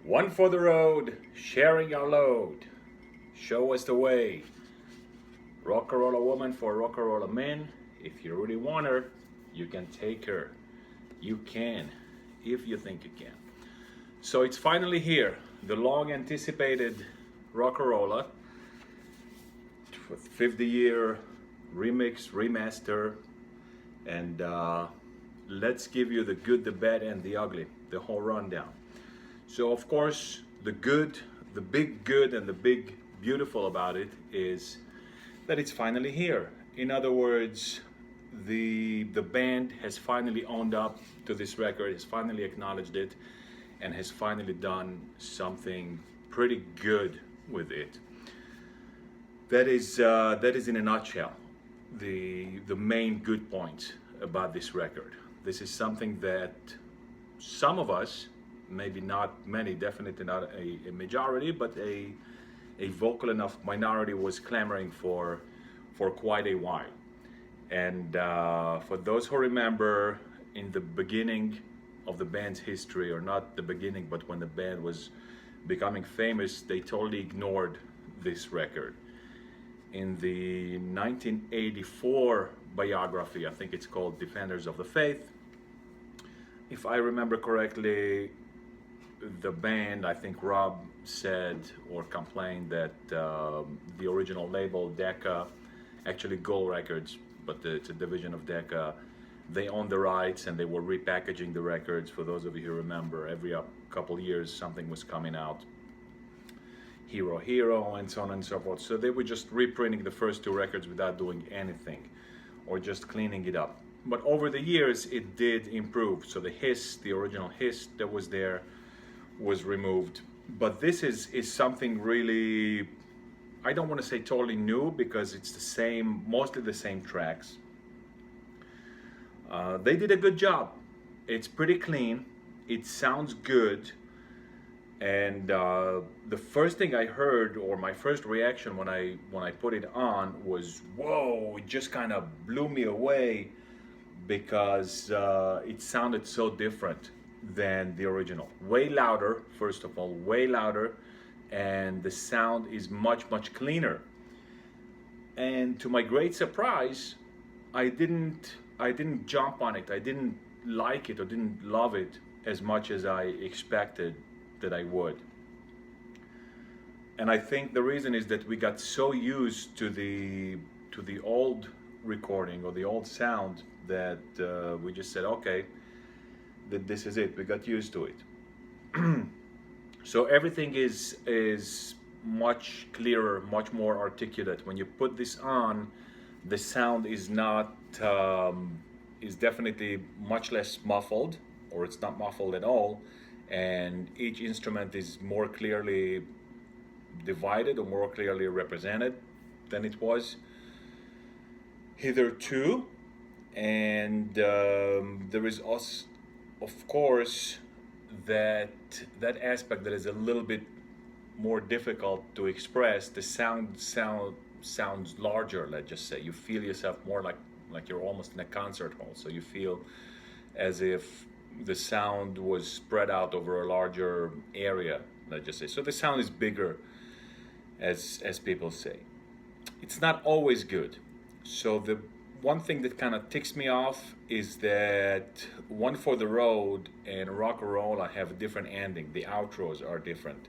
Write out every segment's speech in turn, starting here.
One for the road, sharing our load. Show us the way. Rocka Rolla-woman for Rocka Rolla-men. If you really want her, you can take her. You can, if you think you can. So it's finally here, the long anticipated Rocka Rolla 50-year remix, remaster, and let's give you the good, the bad, and the ugly, the whole rundown. So of course, the good, the big good, and the big beautiful about it is that it's finally here. In other words, the band has finally owned up to this record, has finally acknowledged it, and has finally done something pretty good with it. That is in a nutshell the main good point about this record. This is something that some of us, maybe not many, definitely not a majority, but a vocal enough minority was clamoring for quite a while. And for those who remember, in the beginning of the band's history, or not the beginning, but when the band was becoming famous, they totally ignored this record. In the 1984 biography, I think it's called Defenders of the Faith, if I remember correctly, the band, I think Rob said or complained that the original label, Decca, actually Gold Records, but it's a division of Decca, they owned the rights and they were repackaging the records. For those of you who remember, every couple years something was coming out, Hero Hero and so on and so forth. So they were just reprinting the first two records without doing anything or just cleaning it up. But over the years it did improve. So the hiss, the original hiss that was there, was removed. But this is something really, I don't want to say totally new, because it's the same, mostly the same tracks. They did a good job. It's pretty clean. It sounds good. And the first thing I heard, or my first reaction when I put it on, was whoa! It just kind of blew me away, because it sounded so different than the original. Way louder, first of all, way louder, and the sound is much cleaner. And to my great surprise, I didn't jump on it. I didn't like it or didn't love it as much as I expected that I would. And I think the reason is that we got so used to the old recording or the old sound that we just said, okay, that this is it. We got used to it. So everything is much clearer, much more articulate. When you put this on, the sound is not is definitely much less muffled, or it's not muffled at all, and each instrument is more clearly divided or more clearly represented than it was hitherto. And there is also, of course, that aspect that is a little bit more difficult to express. The sound sounds larger. Let's just say you feel yourself more like you're almost in a concert hall. So you feel as if the sound was spread out over a larger area. Let's just say. So the sound is bigger, as people say. It's not always good. So the one thing that kind of ticks me off is that One for the Road and Rocka Rolla have a different ending. The outros are different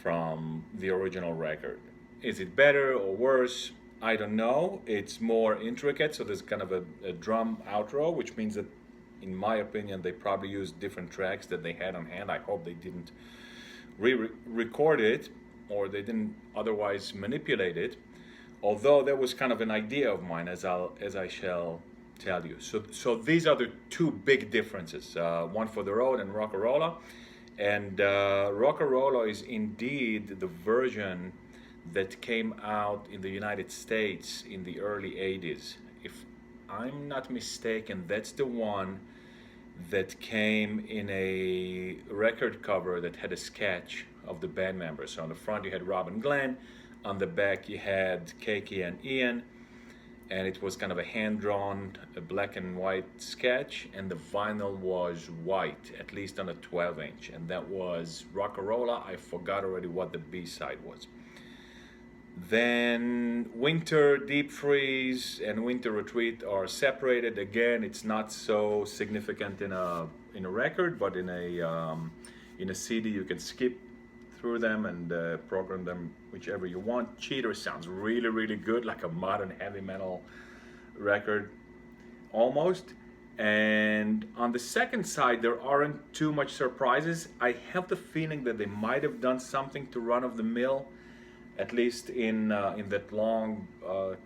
from the original record. Is it better or worse? I don't know. It's more intricate, so there's kind of a drum outro, which means that, in my opinion, they probably used different tracks that they had on hand. I hope they didn't re-record it, or they didn't otherwise manipulate it. Although that was kind of an idea of mine, as I shall tell you. So these are the two big differences: One for the Road and Rocka Rolla. And Rocka Rolla is indeed the version that came out in the United States in the early 80s. If I'm not mistaken, that's the one that came in a record cover that had a sketch of the band members. So on the front you had Rob and Glenn, on the back you had Keiki and Ian, and it was kind of a hand-drawn, a black and white sketch, and the vinyl was white, at least on a 12-inch, and that was Rocka Rolla. I forgot already what the B-side was. Then Winter, Deep Freeze, and Winter Retreat are separated. Again, it's not so significant in a record, but in a CD you can skip through them and program them whichever you want. Cheater sounds really, really good, like a modern heavy metal record, almost. And on the second side, there aren't too much surprises. I have the feeling that they might have done something to run of the mill, at least in that long,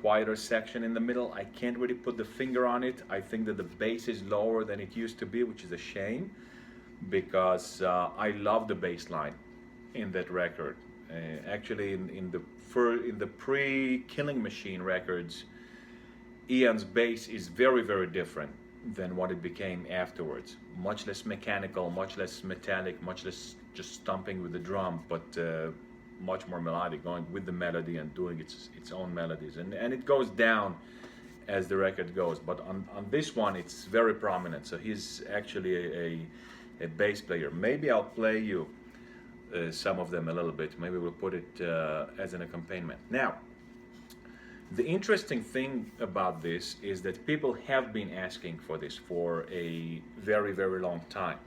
quieter section in the middle. I can't really put the finger on it. I think that the bass is lower than it used to be, which is a shame, because I love the bass line in that record. Actually, in the pre-Killing Machine records, Ian's bass is very, very different than what it became afterwards. Much less mechanical, much less metallic, much less just stomping with the drum, but much more melodic, going with the melody and doing its own melodies. And it goes down as the record goes. But on this one, it's very prominent. So he's actually a bass player. Maybe I'll play you some of them a little bit. Maybe we'll put it as an accompaniment. Now, the interesting thing about this is that people have been asking for this for a very, very long time.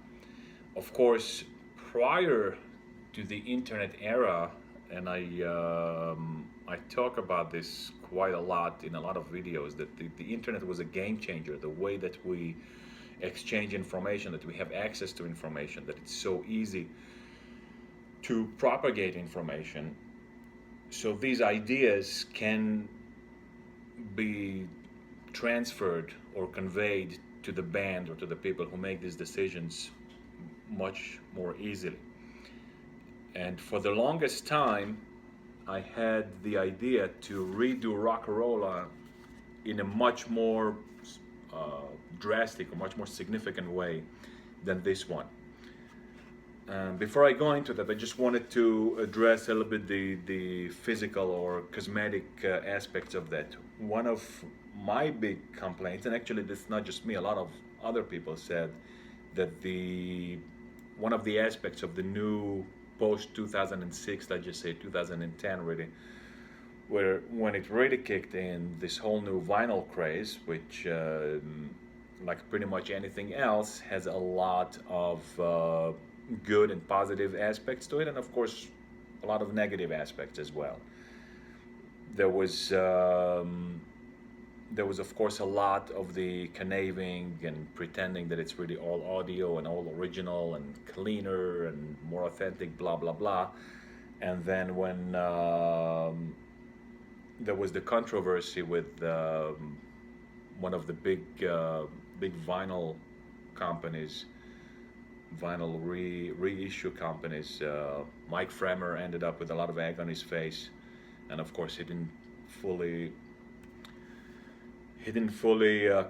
Of course, prior to the internet era, and I talk about this quite a lot in a lot of videos, that the internet was a game changer. The way that we exchange information, that we have access to information, that it's so easy to propagate information. So these ideas can be transferred or conveyed to the band or to the people who make these decisions much more easily. And for the longest time, I had the idea to redo Rocka Rolla in a much more drastic or much more significant way than this one. Before I go into that, I just wanted to address a little bit the physical or cosmetic aspects of that. One of my big complaints, and actually this is not just me, a lot of other people said that one of the aspects of the new post 2006, let's just say 2010 really, where when it really kicked in, this whole new vinyl craze, which like pretty much anything else, has a lot of good and positive aspects to it, and of course a lot of negative aspects as well. There was of course a lot of the conniving and pretending that it's really all audio and all original and cleaner and more authentic, blah blah blah. And then when there was the controversy with one of the big vinyl companies, vinyl reissue companies, Mike Fremer ended up with a lot of egg on his face, and of course he didn't fully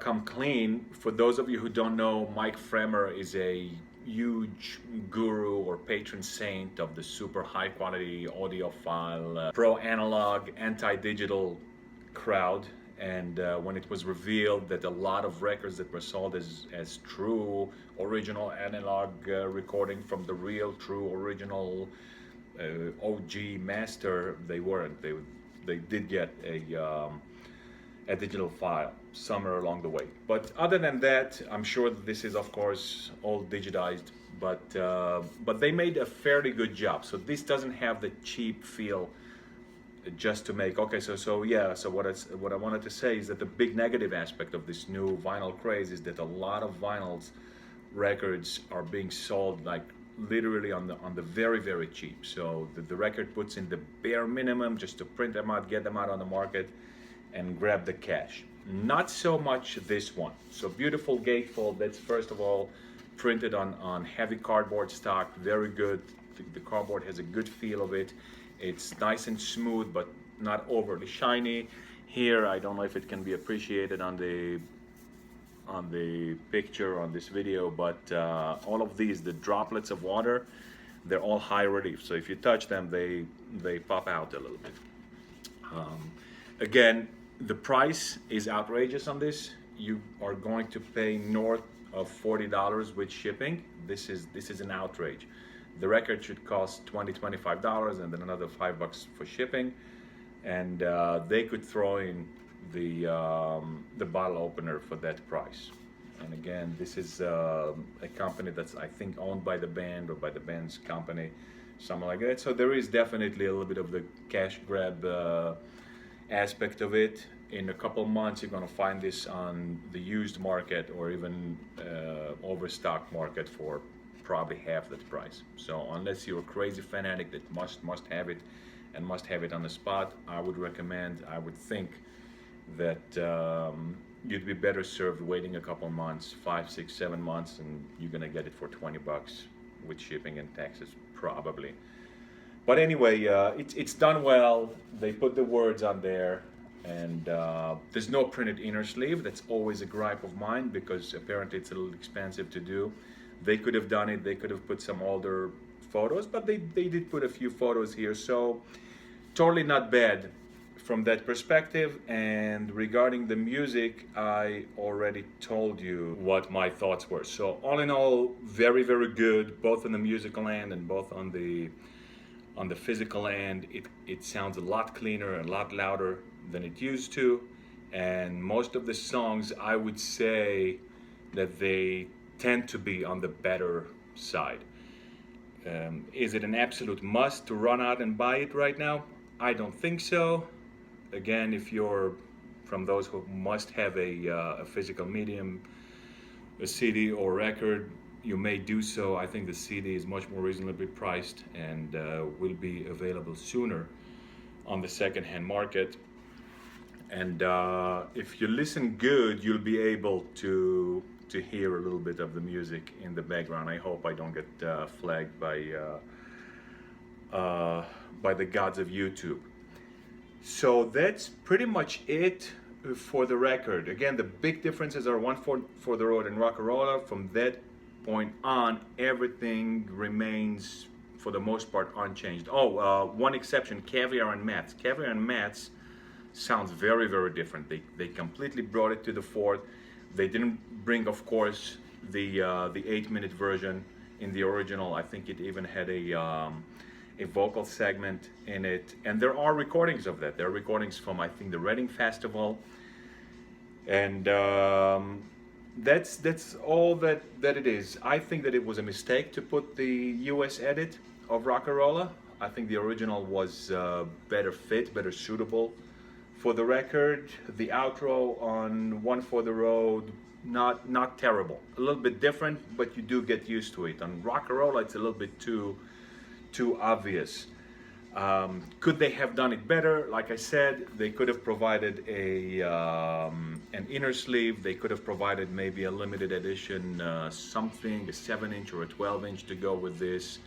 come clean. For those of you who don't know, Mike Fremer is a huge guru or patron saint of the super high quality audiophile, pro analog, anti-digital crowd. And when it was revealed that a lot of records that were sold as true original analog recording from the real true original OG master, they weren't. They did get a digital file somewhere along the way. But other than that, I'm sure that this is of course all digitized, but they made a fairly good job. So this doesn't have the cheap feel just to make, okay, so what I wanted to say is that the big negative aspect of this new vinyl craze is that a lot of vinyls records are being sold like literally on the very, very cheap. So the record puts in the bare minimum just to print them out, get them out on the market, and grab the cash. Not so much this one. So beautiful gatefold, that's first of all printed on heavy cardboard stock, very good. The cardboard has a good feel of it. It's nice and smooth, but not overly shiny. Here, I don't know if it can be appreciated on the picture on this video, but all of these, the droplets of water, they're all high relief. So if you touch them, they pop out a little bit. Again, The price is outrageous on this. You are going to pay north of $40 with shipping. This is an outrage. The record should cost $25 and then another $5 for shipping, and they could throw in the bottle opener for that price. And again, this is a company that's, I think, owned by the band or by the band's company, something like that. So there is definitely a little bit of the cash grab aspect of it. In a couple months, you're going to find this on the used market or even overstock market for probably half that price. So unless you're a crazy fanatic that must have it and must have it on the spot, I would think that you'd be better served waiting a couple months, 5, 6, 7 months, and you're gonna get it for $20 with shipping and taxes probably. But anyway, it's done well. They put the words on there, and there's no printed inner sleeve. That's always a gripe of mine because apparently it's a little expensive to do. They could have done it. They could have put some older photos, but they did put a few photos here. So totally not bad from that perspective. And regarding the music, I already told you what my thoughts were. So all in all, very, very good, both on the musical end and both on the physical end. It sounds a lot cleaner and a lot louder than it used to. And most of the songs, I would say that they tend to be on the better side. Is it an absolute must to run out and buy it right now? I don't think so. Again, if you're from those who must have a physical medium, a CD or record, you may do so. I think the CD is much more reasonably priced and will be available sooner on the second-hand market. And if you listen good, you'll be able to hear a little bit of the music in the background. I hope I don't get flagged by the gods of YouTube. So that's pretty much it for the record. Again, the big differences are one for the road and Rocka Rolla. From that point on, everything remains for the most part unchanged. One exception: Caviar and Mats. Caviar and Mats sounds very, very different. They completely brought it to the fore. They didn't bring, of course, the 8-minute version in the original. I think it even had a vocal segment in it, and there are recordings of that. There are recordings from, I think, the Reading Festival, and that's all that it is. I think that it was a mistake to put the US edit of Rocka Rolla. I think the original was better fit, better suitable for the record. The outro on One for the Road, not terrible. A little bit different, but you do get used to it. On Rocka Rolla, it's a little bit too obvious. Could they have done it better? Like I said, they could have provided an inner sleeve. They could have provided maybe a limited edition something, a 7-inch or a 12-inch to go with this,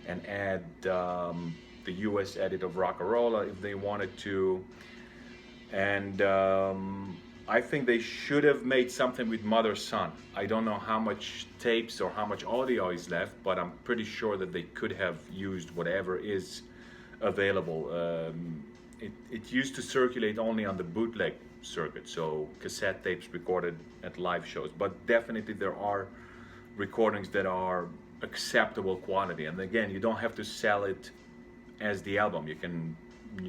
and add the US edit of Rocka Rolla if they wanted to. And I think they should have made something with Mother Son. I don't know how much tapes or how much audio is left, but I'm pretty sure that they could have used whatever is available. It used to circulate only on the bootleg circuit, so cassette tapes recorded at live shows, but definitely there are recordings that are acceptable quality. And again, you don't have to sell it as the album. You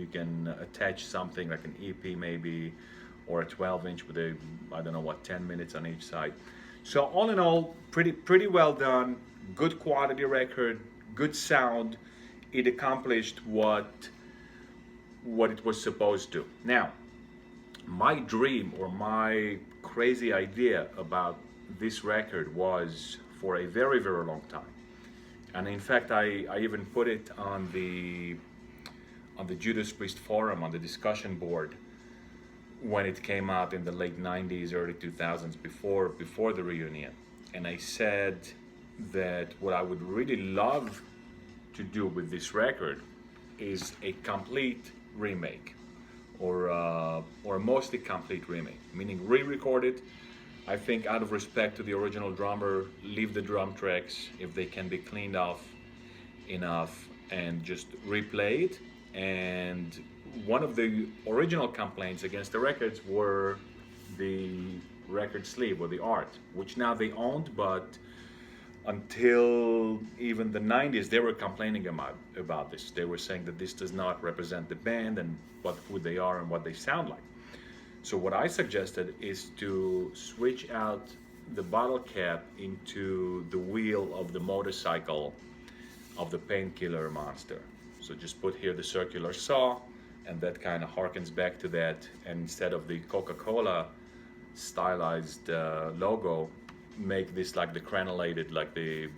can attach something like an EP maybe, or a 12-inch with a, I don't know what, 10 minutes on each side. So all in all, pretty well done, good quality record, good sound. It accomplished what it was supposed to. Now, my dream or my crazy idea about this record was for a very, very long time. And in fact, I even put it on the Judas Priest forum, on the discussion board, when it came out in the late 90s, early 2000s, before the reunion. And I said that what I would really love to do with this record is a complete remake, or a mostly complete remake, meaning re-record it. I think out of respect to the original drummer, leave the drum tracks if they can be cleaned off enough and just replay it, And one of the original complaints against the records were the record sleeve or the art, which now they owned, but until even the 90s they were complaining about this. They were saying that this does not represent the band and who they are and what they sound like. So what I suggested is to switch out the bottle cap into the wheel of the motorcycle of the Painkiller monster. So just put here the circular saw, and that kind of harkens back to that. And instead of the Coca-Cola stylized logo, make this like the granulated, like the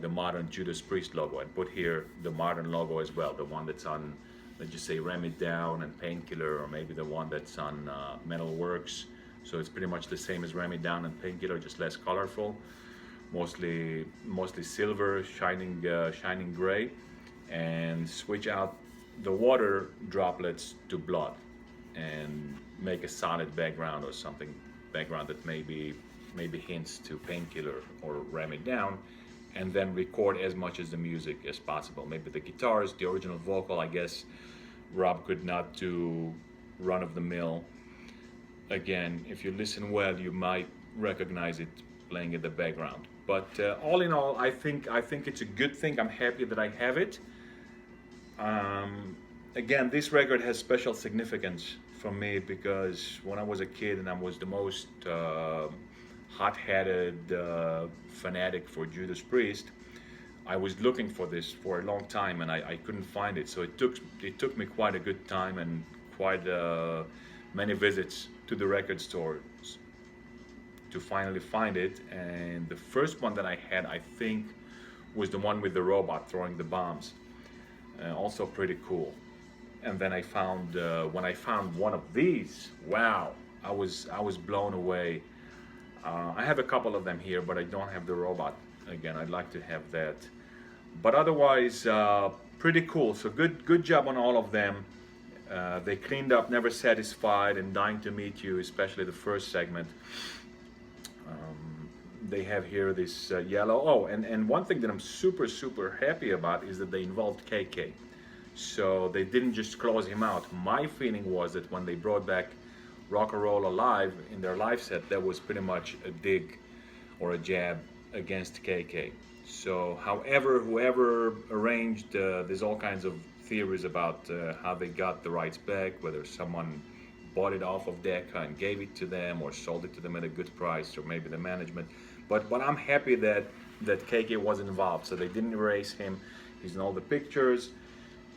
modern Judas Priest logo, and put here the modern logo as well, the one that's on, let's just say, Ram It Down and Painkiller, or maybe the one that's on Metal Works. So it's pretty much the same as Ram It Down and Painkiller, just less colorful, mostly silver, shining gray, and switch out the water droplets to blood, and make a solid background or something, background that maybe hints to Painkiller or Ram It Down, and then record as much as the music as possible. Maybe the guitars, the original vocal, I guess Rob could not do run-of-the-mill. Again, if you listen well, you might recognize it playing in the background. But all in all, I think it's a good thing. I'm happy that I have it. Again, this record has special significance for me because when I was a kid and I was the most hot-headed fanatic for Judas Priest, I was looking for this for a long time and I couldn't find it. So it took me quite a good time and quite many visits to the record stores to finally find it. And the first one that I had, I think, was the one with the robot throwing the bombs. Also pretty cool. And then when I found one of these, wow, I was blown away. I have a couple of them here, but I don't have the robot. Again, I'd like to have that. But otherwise, pretty cool. So good job on all of them. They cleaned up Never Satisfied and Dying to Meet You, especially the first segment. They have here this yellow. Oh, and one thing that I'm super happy about is that they involved KK. So they didn't just close him out. My feeling was that when they brought back Rocka Rolla Live in their live set, that was pretty much a dig or a jab against KK. So however, whoever arranged, there's all kinds of theories about how they got the rights back, whether someone bought it off of Decca and gave it to them or sold it to them at a good price, or maybe the management. But I'm happy that KK was involved, so they didn't erase him. He's in all the pictures.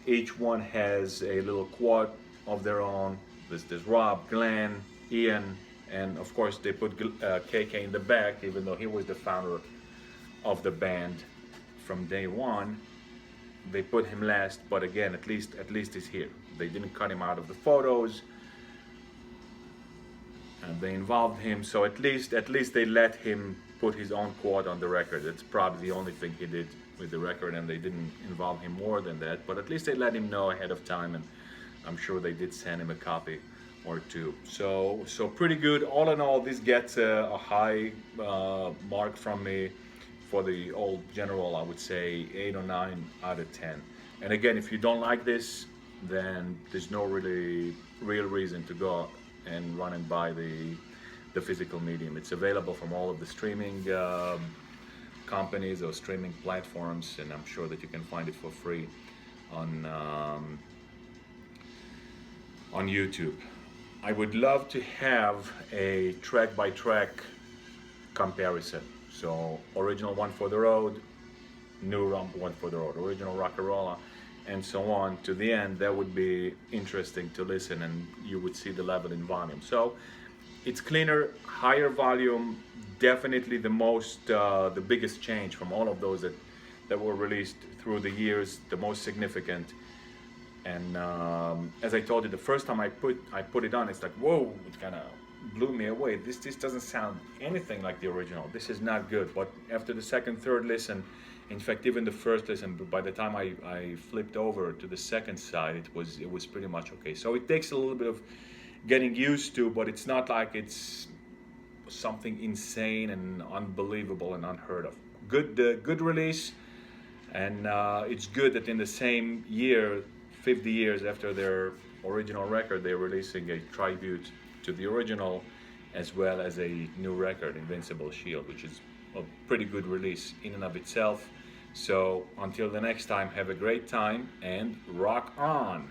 Each one has a little quote of their own. There's Rob, Glenn, Ian, and of course they put KK in the back, even though he was the founder of the band from day one. They put him last, but again, at least he's here. They didn't cut him out of the photos, and they involved him. So at least they let him put his own quote on the record. That's probably the only thing he did with the record, and they didn't involve him more than that. But at least they let him know ahead of time, and I'm sure they did send him a copy or two. So pretty good. All in all, this gets a high mark from me. For the old general, I would say 8 or 9 out of 10. And again, if you don't like this, then there's no real reason to go and run and buy the physical medium. It's available from all of the streaming companies or streaming platforms, and I'm sure that you can find it for free on YouTube. I would love to have a track-by-track comparison. So original One for the Road, new One for the Road, original Rocka Rolla, and so on to the end. That would be interesting to listen, and you would see the level in volume. So it's cleaner, higher volume, definitely the biggest change from all of those that were released through the years, the most significant. And as I told you, the first time I put it on, it's like, whoa, it kind of blew me away. This doesn't sound anything like the original. This is not good. But after the second, third listen, in fact, even the first listen, by the time I flipped over to the second side, it was pretty much okay. So it takes a little bit of getting used to, but it's not like it's something insane and unbelievable and unheard of. Good release, and it's good that in the same year, 50 years after their original record, they're releasing a tribute to the original, as well as a new record, Invincible Shield, which is a pretty good release in and of itself. So until the next time, have a great time and rock on!